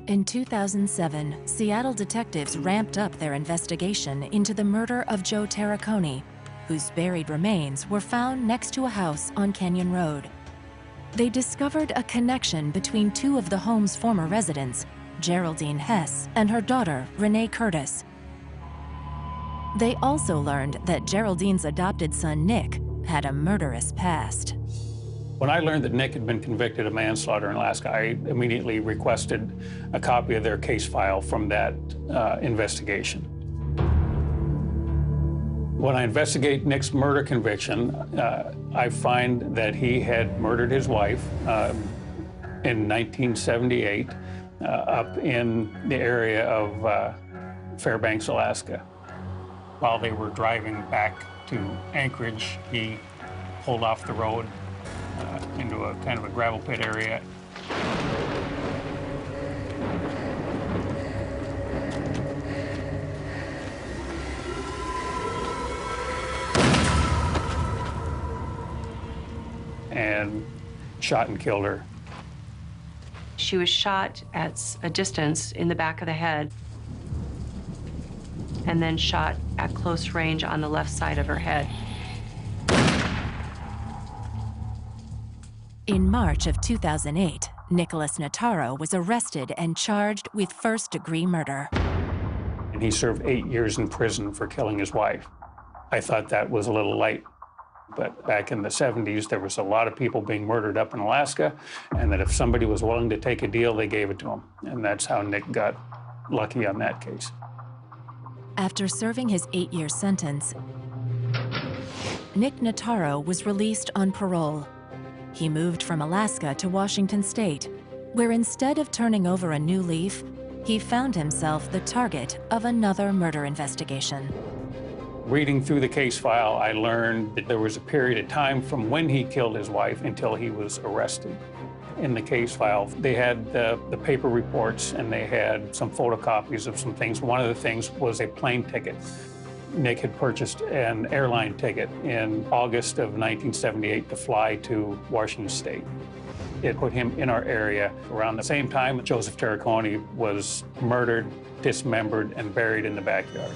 In 2007, Seattle detectives ramped up their investigation into the murder of Joe Tarricone, whose buried remains were found next to a house on Canyon Road. They discovered a connection between two of the home's former residents, Geraldine Hess and her daughter, Renee Curtis. They also learned that Geraldine's adopted son, Nick, had a murderous past. When I learned that Nick had been convicted of manslaughter in Alaska, I immediately requested a copy of their case file from that investigation. When I investigate Nick's murder conviction, I find that he had murdered his wife in 1978 up in the area of Fairbanks, Alaska. While they were driving back to Anchorage, he pulled off the road into a kind of a gravel pit area. And shot and killed her. She was shot at a distance in the back of the head and then shot at close range on the left side of her head. In March of 2008, Nicholas Notaro was arrested and charged with first-degree murder. And he served 8 years in prison for killing his wife. I thought that was a little light. But back in the 70s, there was a lot of people being murdered up in Alaska, and that if somebody was willing to take a deal, they gave it to him. And that's how Nick got lucky on that case. After serving his 8-year sentence, Nick Notaro was released on parole. He moved from Alaska to Washington State, where instead of turning over a new leaf, he found himself the target of another murder investigation. Reading through the case file, I learned that there was a period of time from when he killed his wife until he was arrested. In the case file, they had the paper reports and they had some photocopies of some things. One of the things was a plane ticket. Nick had purchased an airline ticket in August of 1978 to fly to Washington State. It put him in our area around the same time Joseph Tarricone was murdered, dismembered, and buried in the backyard.